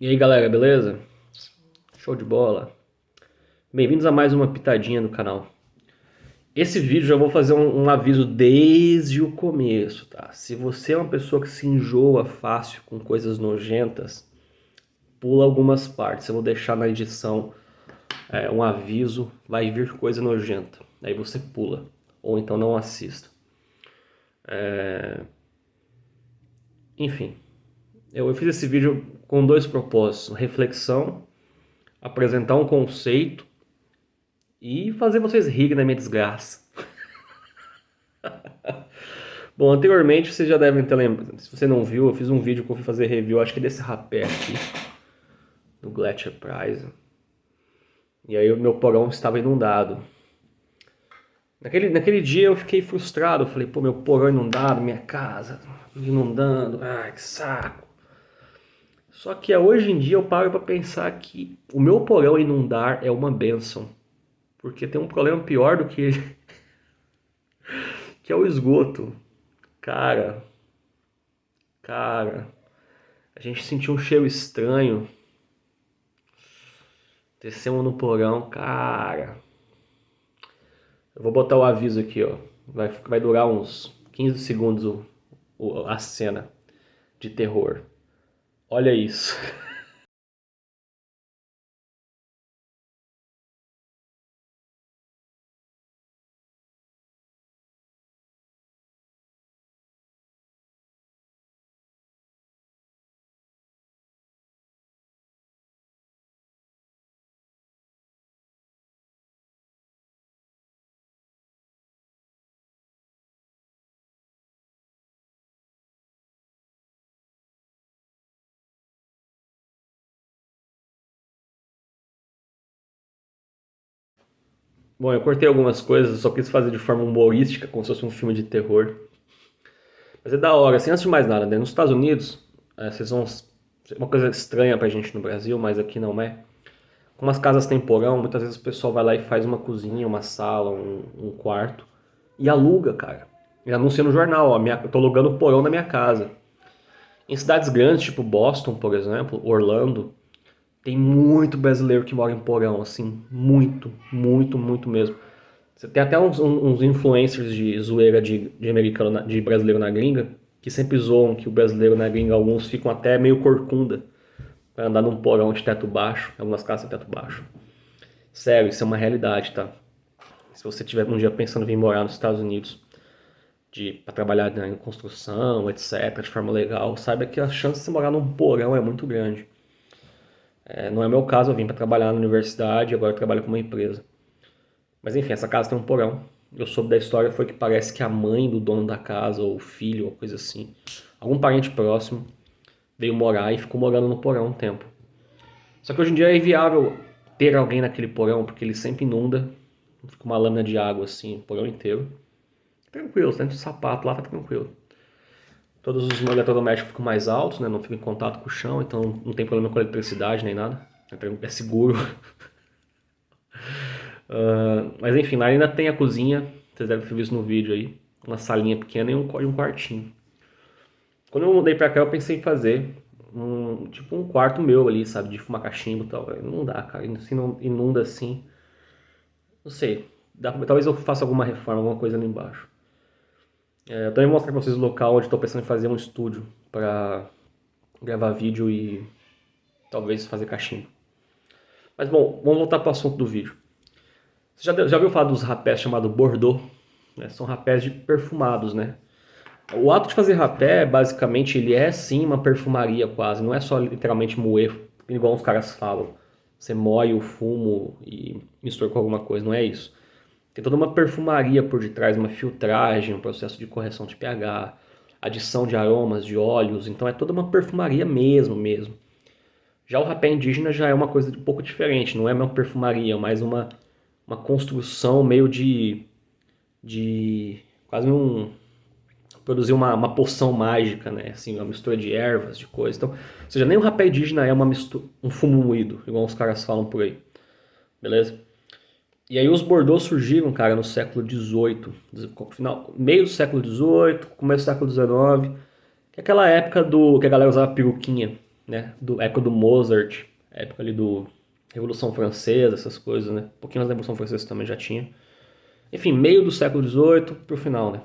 E aí galera, beleza? Show de bola. Bem-vindos a mais uma pitadinha do canal. Esse vídeo já vou fazer um aviso desde o começo, tá? Se você é uma pessoa que se enjoa fácil com coisas nojentas, pula algumas partes. Eu vou deixar na edição um aviso, vai vir coisa nojenta. Aí você pula, ou então não assista. Enfim, eu fiz esse vídeo com dois propósitos: reflexão, apresentar um conceito e fazer vocês rirem da minha desgraça. Bom, anteriormente vocês já devem ter lembrado. Se você não viu, eu fiz um vídeo que eu fui fazer review, acho que desse rapé aqui, do Glacier Prize. E aí o meu porão estava inundado. Naquele dia eu fiquei frustrado, eu falei, pô, meu porão inundado, minha casa inundando, ai que saco. Só que hoje em dia eu paro para pensar que o meu porão inundar é uma bênção. Porque tem um problema pior do que ele, que é o esgoto. Cara, a gente sentiu um cheiro estranho. Descemos no porão, cara. Eu vou botar o aviso aqui, ó. Vai durar uns 15 segundos a cena de terror. Olha isso. Bom, eu cortei algumas coisas, só quis fazer de forma humorística, como se fosse um filme de terror. Mas é da hora, assim, antes de mais nada, né? Nos Estados Unidos, vocês vão. Uma coisa estranha pra gente no Brasil, mas aqui não é. Como as casas têm porão, muitas vezes o pessoal vai lá e faz uma cozinha, uma sala, um quarto e aluga, cara. E anuncia no jornal, ó, eu tô alugando o porão da minha casa. Em cidades grandes, tipo Boston, por exemplo, Orlando, tem muito brasileiro que mora em porão, assim, muito, muito, muito mesmo. Você tem até uns influencers de zoeira de americano, de brasileiro na gringa, que sempre zoam que o brasileiro na gringa, alguns ficam até meio corcunda para andar num porão de teto baixo, algumas casas de teto baixo. Sério, isso é uma realidade, tá? Se você tiver um dia pensando em vir morar nos Estados Unidos, para trabalhar em construção, etc., de forma legal, saiba que a chance de você morar num porão é muito grande. Não é meu caso, eu vim para trabalhar na universidade e agora eu trabalho com uma empresa. Mas enfim, essa casa tem um porão. Eu soube da história, foi que parece que a mãe do dono da casa, ou o filho, ou coisa assim, algum parente próximo, veio morar e ficou morando no porão um tempo. Só que hoje em dia é inviável ter alguém naquele porão, porque ele sempre inunda, fica uma lâmina de água assim, o porão inteiro. Tranquilo, dentro do sapato lá tá tranquilo. Todos os eletrodomésticos ficam mais altos, né? Não ficam em contato com o chão, então não tem problema com a eletricidade nem nada. É seguro. Mas enfim, lá ainda tem a cozinha, vocês devem ter visto no vídeo aí. Uma salinha pequena e um quartinho. Quando eu mudei pra cá, eu pensei em fazer tipo um quarto meu ali, sabe? De fumar cachimbo e tal. Não dá, cara. Se não inunda assim. Não sei. Talvez eu faça alguma reforma, alguma coisa ali embaixo. Eu também vou mostrar pra vocês o local onde estou pensando em fazer um estúdio pra gravar vídeo e talvez fazer cachimbo. Mas bom, vamos voltar pro assunto do vídeo. Você já ouviu falar dos rapés chamados Bordeaux? Né? São rapés perfumados, né? O ato de fazer rapé, basicamente, ele é sim uma perfumaria quase. Não é só literalmente moer, igual os caras falam. Você moe o fumo e mistura com alguma coisa, não é isso. Tem toda uma perfumaria por detrás, uma filtragem, um processo de correção de pH, adição de aromas, de óleos. Então é toda uma perfumaria mesmo, mesmo. Já o rapé indígena já é uma coisa um pouco diferente. Não é uma perfumaria, é mais uma construção meio de quase produzir uma poção mágica, né? Assim, uma mistura de ervas, de coisas. Então, ou seja, nem o rapé indígena é um fumo moído, igual os caras falam por aí. Beleza? E aí os Bordeaux surgiram, cara, no século XVIII, meio do século XVIII, começo do século XIX, que é aquela época que a galera usava peruquinha. né? Época do Mozart, época ali do Revolução Francesa, essas coisas, né? Um pouquinho antes da Revolução Francesa também já tinha. Enfim, meio do século XVIII pro final, né?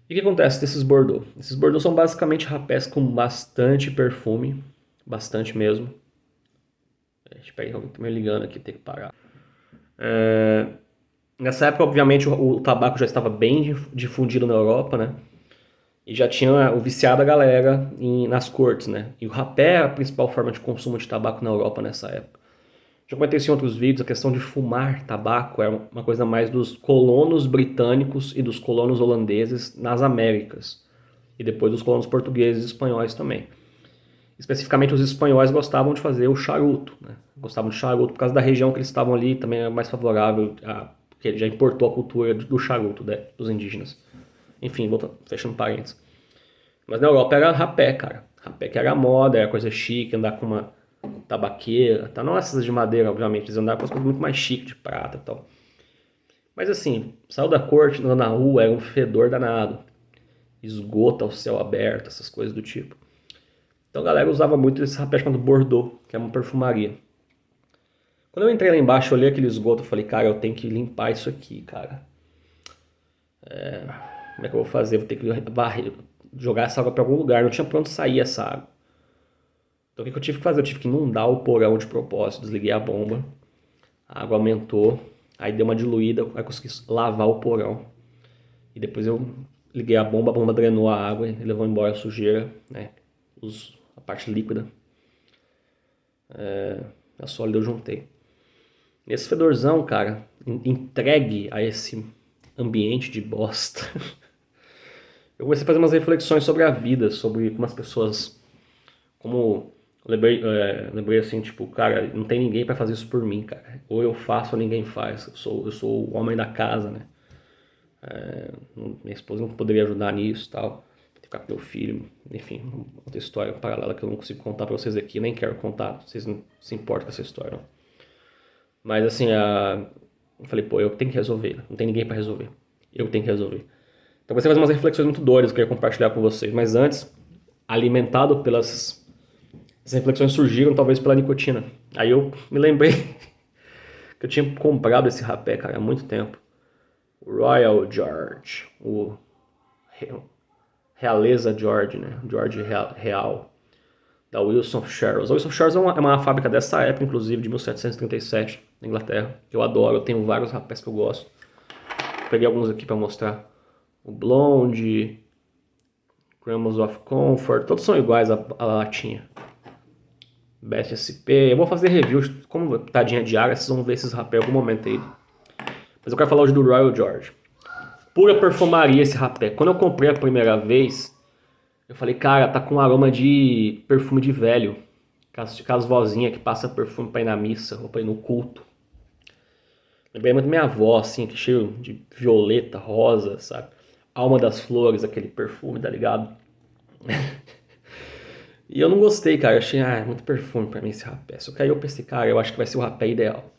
E o que acontece desses Bordeaux? Esses Bordeaux são basicamente rapés com bastante perfume, bastante mesmo. Deixa eu pegar alguém que tá me ligando aqui, tem que parar. Nessa época, obviamente, o tabaco já estava bem difundido na Europa, né? E já tinha o viciado a galera nas cortes, né? E o rapé era a principal forma de consumo de tabaco na Europa nessa época. Já comentei isso em outros vídeos, a questão de fumar tabaco era uma coisa mais dos colonos britânicos e dos colonos holandeses nas Américas. E depois dos colonos portugueses e espanhóis também. Especificamente os espanhóis gostavam de fazer o charuto, né? Gostavam de charuto por causa da região que eles estavam ali, também era mais favorável, porque ele já importou a cultura do charuto, né, dos indígenas. Enfim, fechando parênteses. Mas na Europa era rapé, cara. Rapé que era moda, era coisa chique, andar com uma tabaqueira, tá? Não essas de madeira, obviamente, eles andavam com as coisas muito mais chique, de prata e tal. Mas assim, saiu da corte, andando na rua, era um fedor danado. Esgoto ao céu aberto, essas coisas do tipo. Então a galera usava muito esse rapé chamado Bordeaux, que é uma perfumaria. Quando eu entrei lá embaixo, eu olhei aquele esgoto e falei, cara, eu tenho que limpar isso aqui, cara. Como é que eu vou fazer? Vou ter que varrer, jogar essa água para algum lugar. Não tinha pra onde sair essa água. Então o que eu tive que fazer? Eu tive que inundar o porão de propósito. Desliguei a bomba. A água aumentou. Aí deu uma diluída. Aí consegui lavar o porão. E depois eu liguei a bomba drenou a água e levou embora a sujeira, né? A parte líquida. A sólida eu juntei. Esse fedorzão, cara, entregue a esse ambiente de bosta, eu comecei a fazer umas reflexões sobre a vida, sobre como as pessoas, como eu lembrei assim, tipo, cara, não tem ninguém pra fazer isso por mim, cara. Ou eu faço ou ninguém faz. Eu sou o homem da casa, né? Minha esposa não poderia ajudar nisso e tal. Ficar com meu filho, enfim, outra história paralela que eu não consigo contar pra vocês aqui, nem quero contar, vocês não se importam com essa história, não. Mas assim, eu falei, pô, eu tenho que resolver, não tem ninguém pra resolver. Eu tenho que resolver. Então você faz umas reflexões muito doidas que eu queria compartilhar com vocês. Mas antes, alimentado pelas... Essas reflexões surgiram talvez pela nicotina. Aí eu me lembrei que eu tinha comprado esse rapé, cara, há muito tempo. O Royal George, o Realeza George, né? George Real, da Wilson Sharrows. A Wilson Sharrows é uma fábrica dessa época, inclusive, de 1737, na Inglaterra, que eu adoro. Eu tenho vários rapés que eu gosto. Peguei alguns aqui pra mostrar. O Blonde, Gramos of Comfort, todos são iguais a latinha. Best SP, eu vou fazer reviews, como tadinha de área, vocês vão ver esses rapés em algum momento aí. Mas eu quero falar hoje do Royal George. Pura perfumaria esse rapé. Quando eu comprei a primeira vez, eu falei, cara, tá com aroma de perfume de velho. Aquelas vozinhas que passa perfume pra ir na missa ou pra ir no culto. Lembrei muito da minha avó, assim, que cheiro de violeta, rosa, sabe? Alma das flores, aquele perfume, tá ligado? E eu não gostei, cara. Eu achei, muito perfume pra mim esse rapé. Só que aí eu pensei, cara, eu acho que vai ser o rapé ideal.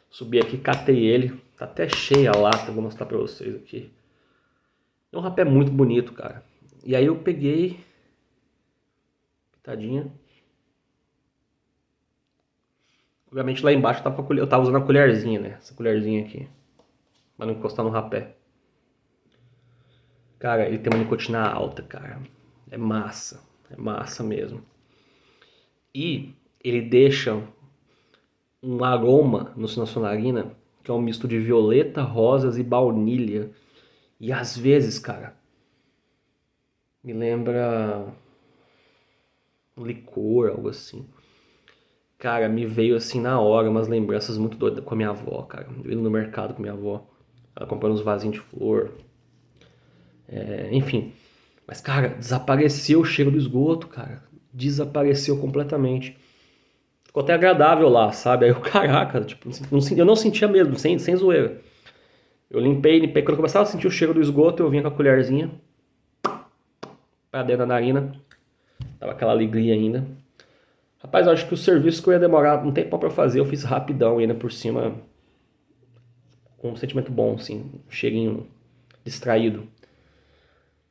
Subi aqui, catei ele. Tá até cheia a lata, vou mostrar pra vocês aqui. É um rapé muito bonito, cara. E aí eu peguei... Pitadinha. Obviamente lá embaixo eu tava usando a colherzinha, né? Essa colherzinha aqui. Pra não encostar no rapé. Cara, ele tem uma nicotina alta, cara. É massa. É massa mesmo. E ele deixa um aroma na sua narina que é um misto de violeta, rosas e baunilha. E às vezes, cara, me lembra um licor, algo assim. Cara, me veio assim na hora umas lembranças muito doidas com a minha avó, cara. Eu indo no mercado com a minha avó, ela comprando uns vasinhos de flor. Enfim. Mas, cara, desapareceu o cheiro do esgoto, cara. Desapareceu completamente. Ficou até agradável lá, sabe? Aí eu, caraca, tipo, eu não sentia mesmo, sem zoeira. Eu limpei. Quando eu começava a sentir o cheiro do esgoto, eu vinha com a colherzinha pra dentro da narina. Tava aquela alegria ainda. Rapaz, eu acho que o serviço que eu ia demorar um tempo pra fazer, eu fiz rapidão e ainda por cima com um sentimento bom, assim, um cheirinho distraído.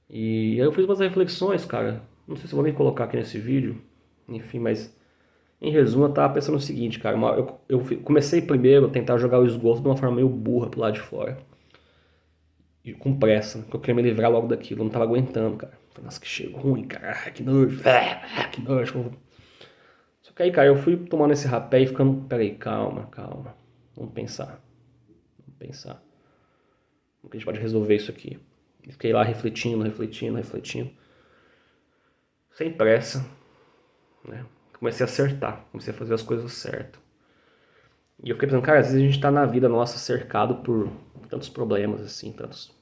E aí eu fiz umas reflexões, cara. Não sei se eu vou nem colocar aqui nesse vídeo, Enfim, mas em resumo, eu tava pensando o seguinte, cara. Comecei primeiro a tentar jogar o esgoto de uma forma meio burra pro lado de fora. E com pressa, porque eu queria me livrar logo daquilo. Eu não tava aguentando, cara. Falei, nossa, que cheiro ruim, cara. Que nojo. Que nojo. Só que aí, cara, eu fui tomando esse rapé e ficando. Peraí, calma, calma. Vamos pensar. Vamos pensar. Como que a gente pode resolver isso aqui? E fiquei lá refletindo, refletindo, refletindo. Sem pressa, né? Comecei a acertar. Comecei a fazer as coisas certas. E eu fiquei pensando, cara, às vezes a gente tá na vida nossa cercado por tantos problemas, assim, tantos.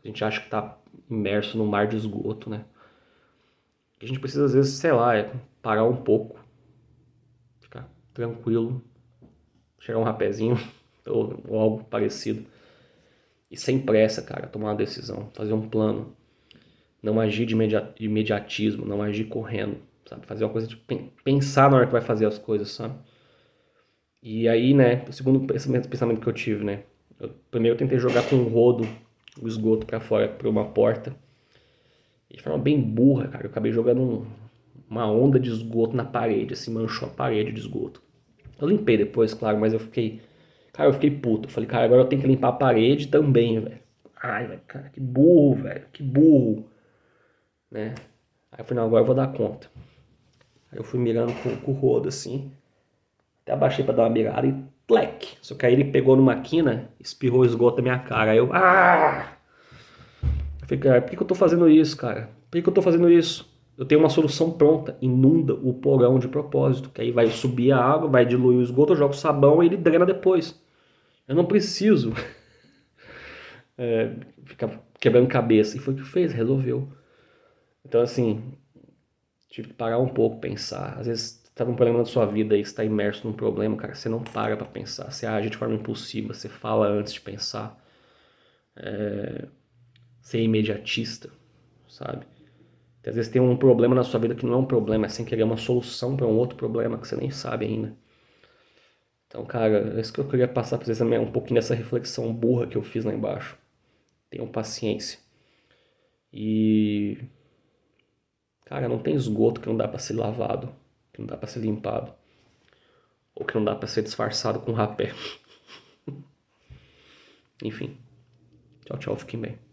A gente acha que tá imerso num mar de esgoto, né? Que a gente precisa, às vezes, sei lá, parar um pouco, ficar tranquilo, chegar um rapézinho ou algo parecido. E sem pressa, cara, tomar uma decisão, fazer um plano. Não agir de imediatismo, não agir correndo, sabe? Fazer uma coisa de pensar na hora que vai fazer as coisas, sabe? E aí, né, o segundo pensamento que eu tive, né? Primeiro eu tentei jogar com um rodo o esgoto pra fora, por uma porta. E de forma bem burra, cara, eu acabei jogando uma onda de esgoto na parede, assim, manchou a parede de esgoto. Eu limpei depois, claro, mas eu fiquei puto. Eu falei, cara, agora eu tenho que limpar a parede também, velho. Ai, velho, cara, que burro, velho, que burro, né? Aí eu falei, não, agora eu vou dar conta. Aí eu fui mirando com o rodo, assim, até abaixei pra dar uma mirada e tlec. Só que aí ele pegou numa quina, espirrou o esgoto na minha cara. Aí eu, Eu falei, cara, por que eu tô fazendo isso, cara? Por que eu tô fazendo isso? Eu tenho uma solução pronta. Inunda o porão de propósito. Que aí vai subir a água, vai diluir o esgoto, eu jogo sabão e ele drena depois. Eu não preciso ficar quebrando cabeça. E foi o que fez, resolveu. Então, assim, tive que parar um pouco, pensar. Às vezes, você tá com um problema na sua vida e está imerso num problema, cara, você não para pra pensar. Você age de forma impulsiva, você fala antes de pensar. Ser imediatista, sabe? Às vezes tem um problema na sua vida que não é um problema, é sem querer uma solução para um outro problema que você nem sabe ainda. Então, cara, é isso que eu queria passar para vocês também, um pouquinho dessa reflexão burra que eu fiz lá embaixo. Tenham paciência. E, cara, não tem esgoto que não dá para ser lavado, que não dá para ser limpado, ou que não dá para ser disfarçado com rapé. Enfim, tchau, tchau, fiquem bem.